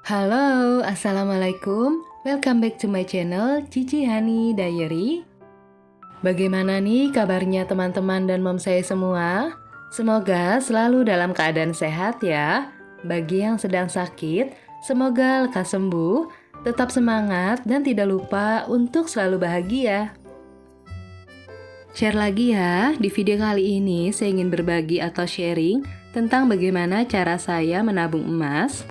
Halo, Assalamualaikum. Welcome back to my channel, Cici Hani Diary. Bagaimana nih kabarnya teman-teman dan mom saya semua? Semoga selalu dalam keadaan sehat ya. Bagi yang sedang sakit, semoga lekas sembuh, tetap semangat dan tidak lupa untuk selalu bahagia. Share lagi ya, di video kali ini saya ingin berbagi atau sharing tentang bagaimana cara saya menabung emas.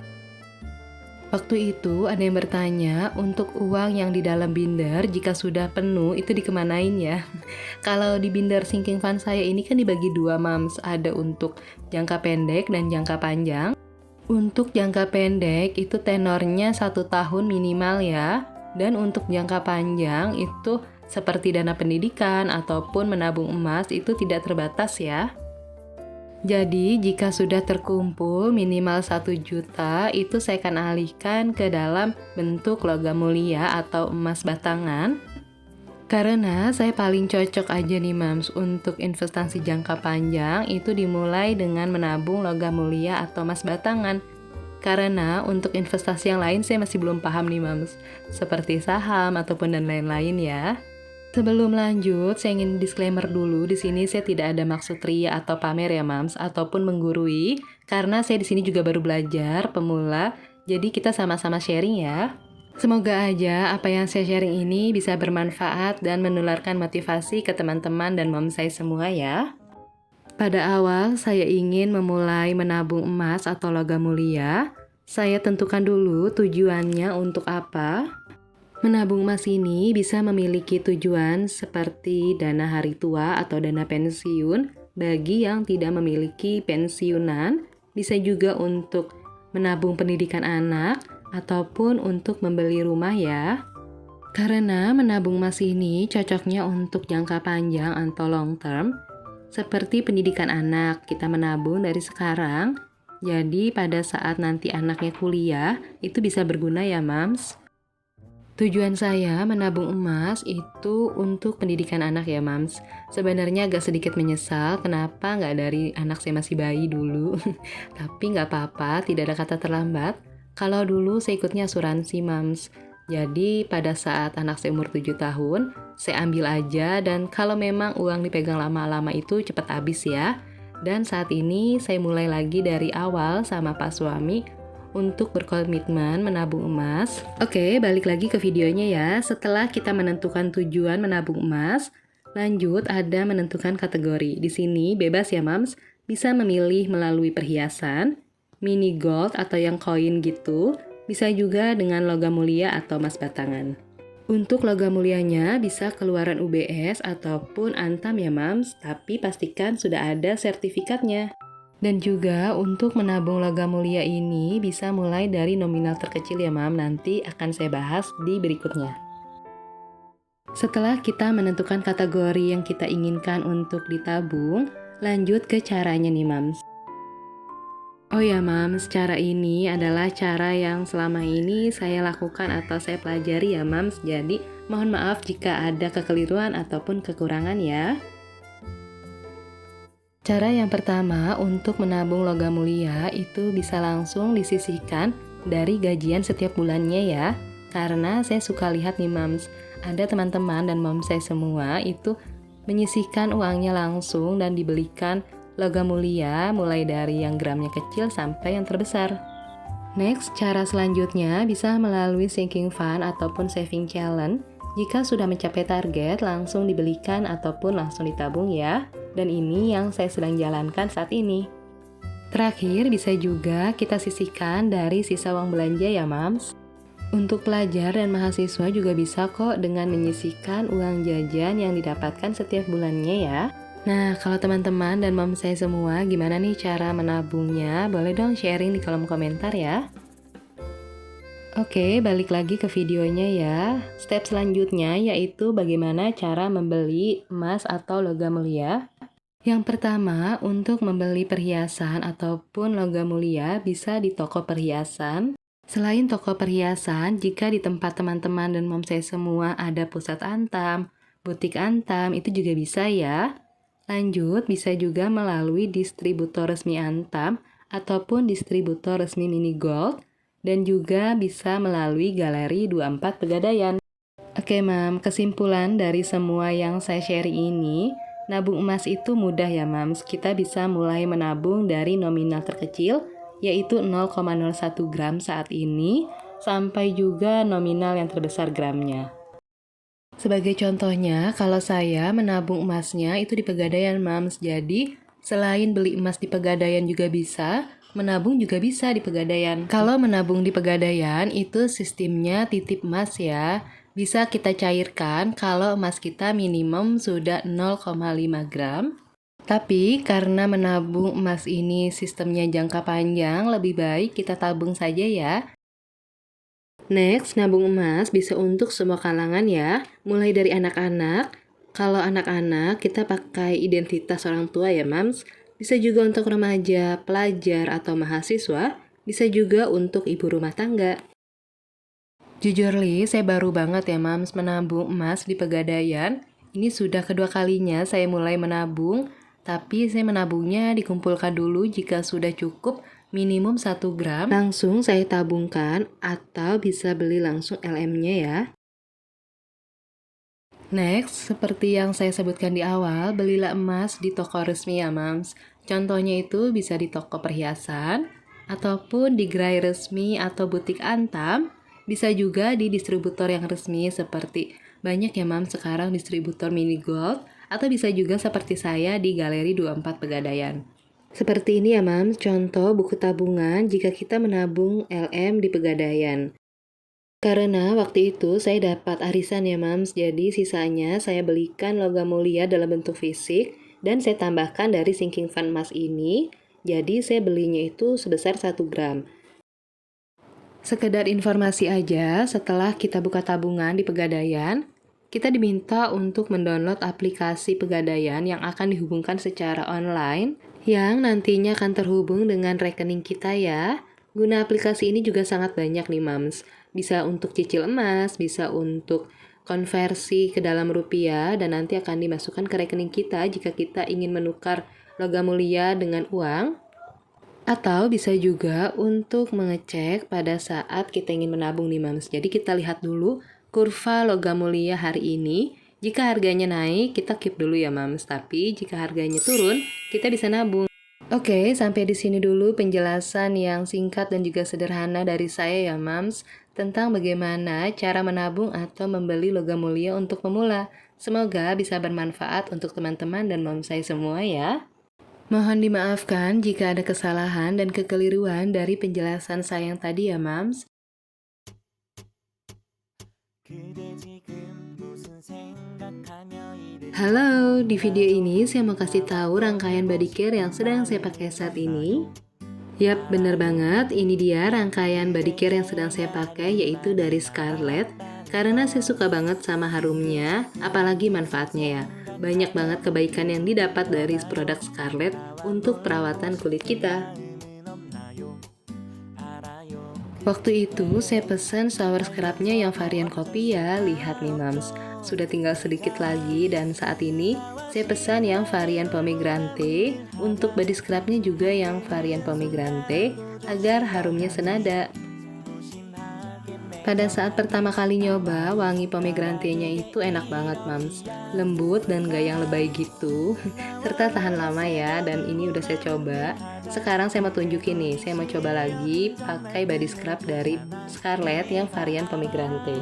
Waktu itu ada yang bertanya untuk uang yang di dalam binder jika sudah penuh itu dikemanain ya. Kalau di binder sinking fund saya ini kan dibagi dua mams, ada untuk jangka pendek dan jangka panjang. Untuk jangka pendek itu tenornya 1 tahun minimal ya. Dan untuk jangka panjang itu seperti dana pendidikan ataupun menabung emas itu tidak terbatas ya. Jadi, jika sudah terkumpul minimal 1 juta, itu saya akan alihkan ke dalam bentuk logam mulia atau emas batangan. Karena saya paling cocok aja nih mams untuk investasi jangka panjang itu dimulai dengan menabung logam mulia atau emas batangan. Karena untuk investasi yang lain saya masih belum paham nih mams, seperti saham ataupun dan lain-lain ya. Sebelum lanjut, saya ingin disclaimer dulu. Di sini saya tidak ada maksud ria atau pamer ya, Mams, ataupun menggurui, karena saya di sini juga baru belajar, pemula. Jadi kita sama-sama sharing ya. Semoga aja apa yang saya sharing ini bisa bermanfaat dan menularkan motivasi ke teman-teman dan mom saya semua ya. Pada awal, saya ingin memulai menabung emas atau logam mulia. Saya tentukan dulu tujuannya untuk apa. Menabung emas ini bisa memiliki tujuan seperti dana hari tua atau dana pensiun bagi yang tidak memiliki pensiunan, bisa juga untuk menabung pendidikan anak ataupun untuk membeli rumah ya. Karena menabung emas ini cocoknya untuk jangka panjang atau long term, seperti pendidikan anak, kita menabung dari sekarang, jadi pada saat nanti anaknya kuliah, itu bisa berguna ya mams. Tujuan saya menabung emas itu untuk pendidikan anak ya mams. Sebenarnya agak sedikit menyesal kenapa nggak dari anak saya masih bayi dulu. Tapi nggak apa-apa, tidak ada kata terlambat. Kalau dulu saya ikutnya asuransi mams. Jadi pada saat anak saya umur 7 tahun, saya ambil aja dan kalau memang uang dipegang lama-lama itu cepat habis ya. Dan saat ini saya mulai lagi dari awal sama Pak Suami untuk berkomitmen menabung emas. Oke, balik lagi ke videonya ya. Setelah kita menentukan tujuan menabung emas, lanjut ada menentukan kategori. Di sini bebas ya mams, bisa memilih melalui perhiasan, mini gold atau yang koin gitu, bisa juga dengan logam mulia atau emas batangan. Untuk logam mulianya bisa keluaran UBS ataupun Antam ya mams, tapi pastikan sudah ada sertifikatnya. Dan juga untuk menabung logam mulia ini bisa mulai dari nominal terkecil ya mam, nanti akan saya bahas di berikutnya. Setelah kita menentukan kategori yang kita inginkan untuk ditabung, lanjut ke caranya nih mams. Oh ya mams, cara ini adalah cara yang selama ini saya lakukan atau saya pelajari ya mams, jadi mohon maaf jika ada kekeliruan ataupun kekurangan ya. Cara yang pertama untuk menabung logam mulia itu bisa langsung disisihkan dari gajian setiap bulannya ya. Karena saya suka lihat nih mams, ada teman-teman dan mom saya semua itu menyisihkan uangnya langsung dan dibelikan logam mulia mulai dari yang gramnya kecil sampai yang terbesar. Next, cara selanjutnya bisa melalui sinking fund ataupun saving challenge. Jika sudah mencapai target, langsung dibelikan ataupun langsung ditabung ya. Dan ini yang saya sedang jalankan saat ini. Terakhir, bisa juga kita sisihkan dari sisa uang belanja ya mams. Untuk pelajar dan mahasiswa juga bisa kok dengan menyisihkan uang jajan yang didapatkan setiap bulannya ya. Nah, kalau teman-teman dan mom saya semua, gimana nih cara menabungnya? Boleh dong sharing di kolom komentar ya. Oke, balik lagi ke videonya ya. Step selanjutnya yaitu bagaimana cara membeli emas atau logam mulia. Yang pertama, untuk membeli perhiasan ataupun logam mulia bisa di toko perhiasan. Selain toko perhiasan, jika di tempat teman-teman dan mom saya semua ada pusat Antam, butik Antam, itu juga bisa ya. Lanjut, bisa juga melalui distributor resmi Antam ataupun distributor resmi Mini Gold. dan juga bisa melalui Galeri 24 Pegadaian. Oke, Mam, kesimpulan dari semua yang saya share ini, nabung emas itu mudah ya, Mams. Kita bisa mulai menabung dari nominal terkecil, yaitu 0,01 gram saat ini, sampai juga nominal yang terbesar gramnya. Sebagai contohnya, kalau saya menabung emasnya itu di Pegadaian, Mams. Jadi, selain beli emas di Pegadaian juga bisa, menabung juga bisa di Pegadaian. Kalau menabung di Pegadaian, itu sistemnya titip emas ya. Bisa kita cairkan kalau emas kita minimum sudah 0,5 gram. Tapi karena menabung emas ini sistemnya jangka panjang, lebih baik kita tabung saja ya. Next, nabung emas bisa untuk semua kalangan ya, mulai dari anak-anak. Kalau anak-anak, kita pakai identitas orang tua ya, Mams. Bisa juga untuk remaja, pelajar, atau mahasiswa. Bisa juga untuk ibu rumah tangga. Jujur Li, saya baru banget ya, Mams, menabung emas di Pegadaian. Ini sudah kedua kalinya saya mulai menabung, tapi saya menabungnya dikumpulkan dulu jika sudah cukup minimum 1 gram. Langsung saya tabungkan atau bisa beli langsung LM-nya ya. Next, seperti yang saya sebutkan di awal, belilah emas di toko resmi ya, Mams. Contohnya itu bisa di toko perhiasan, ataupun di gerai resmi atau butik Antam. Bisa juga di distributor yang resmi seperti banyak ya, Mams, sekarang distributor mini gold, atau bisa juga seperti saya di Galeri 24 Pegadaian. Seperti ini ya, Mams, contoh buku tabungan jika kita menabung LM di Pegadaian. Karena waktu itu saya dapat arisan ya, Mams, jadi sisanya saya belikan logam mulia dalam bentuk fisik dan saya tambahkan dari sinking fund emas ini, jadi saya belinya itu sebesar 1 gram. Sekedar informasi aja, setelah kita buka tabungan di Pegadaian, kita diminta untuk mendownload aplikasi Pegadaian yang akan dihubungkan secara online, yang nantinya akan terhubung dengan rekening kita ya. Guna aplikasi ini juga sangat banyak nih, Mams. Bisa untuk cicil emas, bisa untuk konversi ke dalam rupiah, dan nanti akan dimasukkan ke rekening kita jika kita ingin menukar logam mulia dengan uang. Atau bisa juga untuk mengecek pada saat kita ingin menabung nih, Mams. Jadi kita lihat dulu kurva logam mulia hari ini. Jika harganya naik, kita keep dulu ya, Mams. Tapi jika harganya turun, kita bisa nabung. Oke, sampai di sini dulu penjelasan yang singkat dan juga sederhana dari saya ya, Mams, tentang bagaimana cara menabung atau membeli logam mulia untuk pemula. Semoga bisa bermanfaat untuk teman-teman dan Mams saya semua ya. Mohon dimaafkan jika ada kesalahan dan kekeliruan dari penjelasan saya yang tadi ya, Mams. Halo, di video ini saya mau kasih tahu rangkaian body care yang sedang saya pakai saat ini. Yap, bener banget, ini dia rangkaian body care yang sedang saya pakai, yaitu dari Scarlett. Karena saya suka banget sama harumnya, apalagi manfaatnya ya. Banyak banget kebaikan yang didapat dari produk Scarlett untuk perawatan kulit kita. Waktu itu saya pesan shower scrubnya yang varian kopi ya, lihat nih, Mams. Sudah tinggal sedikit lagi dan saat ini saya pesan yang varian pomegranate. Untuk body scrubnya juga yang varian pomegranate agar harumnya senada. Pada saat pertama kali nyoba, wangi pomegranate-nya itu enak banget, Mams. Lembut dan gak yang lebay gitu, serta tahan lama ya, dan ini udah saya coba. Sekarang saya mau tunjukin nih, saya mau coba lagi pakai body scrub dari Scarlett yang varian pomegranate.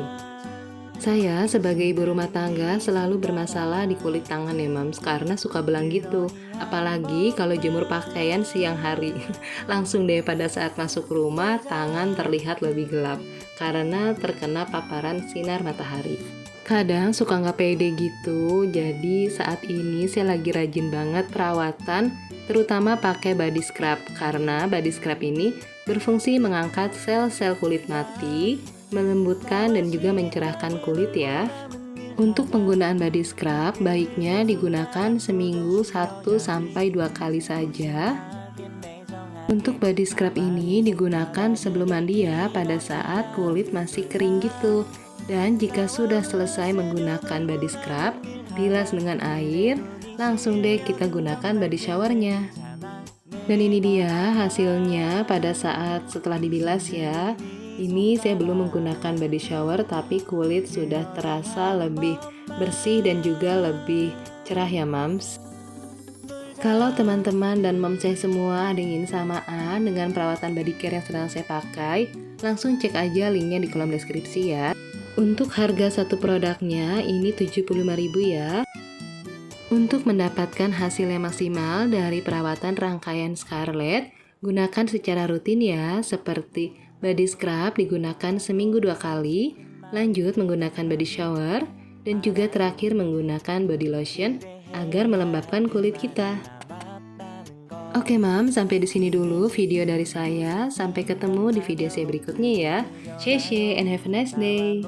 Saya sebagai ibu rumah tangga selalu bermasalah di kulit tangan ya, Mams, karena suka belang gitu. Apalagi kalau jemur pakaian siang hari. Langsung deh pada saat masuk rumah, tangan terlihat lebih gelap karena terkena paparan sinar matahari. Kadang suka nggak pede gitu, jadi saat ini saya lagi rajin banget perawatan, terutama pakai body scrub, karena body scrub ini berfungsi mengangkat sel-sel kulit mati, melembutkan dan juga mencerahkan kulit ya. Untuk penggunaan body scrub, baiknya digunakan seminggu 1-2 kali saja. Untuk body scrub ini digunakan sebelum mandi ya, pada saat kulit masih kering gitu. Dan jika sudah selesai menggunakan body scrub, bilas dengan air, langsung deh kita gunakan body showernya. Dan ini dia hasilnya pada saat setelah dibilas ya. Ini saya belum menggunakan body shower tapi kulit sudah terasa lebih bersih dan juga lebih cerah ya mams. Kalau teman-teman dan mom saya semua ada yang ingin samaan dengan perawatan body care yang sedang saya pakai, langsung cek aja linknya di kolom deskripsi ya. Untuk harga satu produknya ini 75.000 ya. Untuk mendapatkan hasil yang maksimal dari perawatan rangkaian Scarlett, gunakan secara rutin ya, seperti body scrub digunakan seminggu 2 kali, lanjut menggunakan body shower, dan juga terakhir menggunakan body lotion agar melembabkan kulit kita. Oke mam, sampai di sini dulu video dari saya. Sampai ketemu di video saya berikutnya ya. Share and have a nice day.